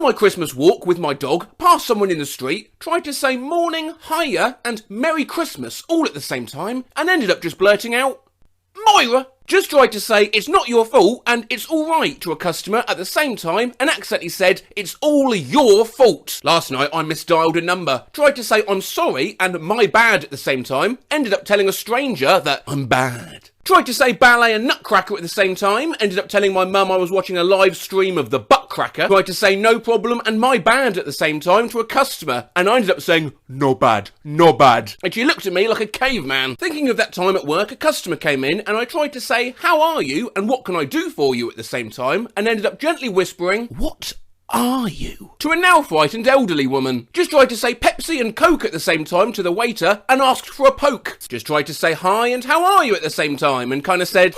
My Christmas walk with my dog, passed someone in the street, tried to say morning, hiya, and Merry Christmas all at the same time, and ended up just blurting out, Moira! Just tried to say it's not your fault and it's alright to a customer at the same time and accidentally said it's all your fault. Last night I misdialed a number, tried to say I'm sorry and my bad at the same time, ended up telling a stranger that I'm bad. Tried to say ballet and nutcracker at the same time, ended up telling my mum I was watching a live stream of the buttcracker. Tried to say no problem and my bad at the same time to a customer, and I ended up saying no bad, no bad. And she looked at me like a caveman. Thinking of that time at work, a customer came in and I tried to say how are you and what can I do for you at the same time, and ended up gently whispering, what are you? To a now frightened elderly woman. Just tried to say Pepsi and Coke at the same time to the waiter and asked for a poke. Just tried to say hi and how are you at the same time and kind of said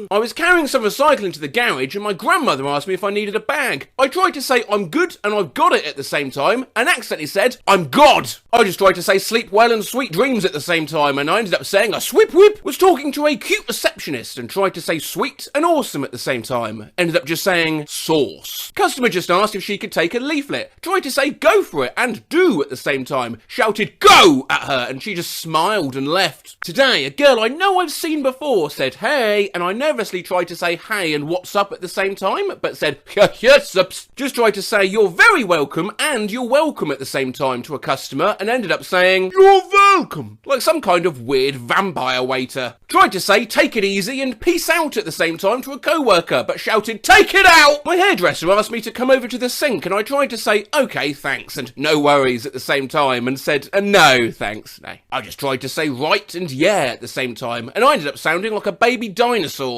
I was carrying some recycling to the garage and my grandmother asked me if I needed a bag. I tried to say I'm good and I've got it at the same time and accidentally said I'm God. I just tried to say sleep well and sweet dreams at the same time and I ended up saying a swip whip. Was talking to a cute receptionist and tried to say sweet and awesome at the same time. Ended up just saying sauce. Customer just asked if she could take a leaflet. Tried to say go for it and do at the same time. Shouted go at her and she just smiled and left. Today, a girl I know I've seen before said hey and I nervously tried to say hey and what's up at the same time but said yes ups. Just tried to say you're very welcome and you're welcome at the same time to a customer and ended up saying you're welcome like some kind of weird vampire waiter. Tried to say take it easy and peace out at the same time to a co-worker but shouted take it out. My hairdresser asked me to come over to the sink and I tried to say okay thanks and no worries at the same time and said no thanks. No, I just tried to say right and yeah at the same time and I ended up sounding like a baby dinosaur.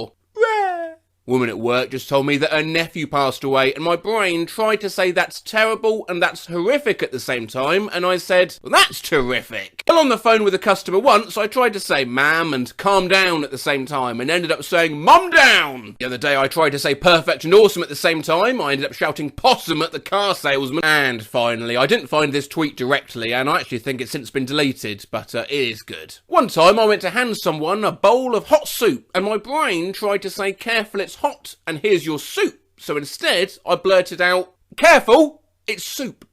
Woman at work just told me that her nephew passed away and my brain tried to say that's terrible and that's horrific at the same time and I said, well, that's terrific. While on the phone with a customer once, I tried to say ma'am and calm down at the same time and ended up saying mum down. The other day I tried to say perfect and awesome at the same time. I ended up shouting possum at the car salesman. And finally, I didn't find this tweet directly and I actually think it's since been deleted, but it is good. One time I went to hand someone a bowl of hot soup and my brain tried to say careful it's hot and here's your soup. So instead, I blurted out, careful, it's soup.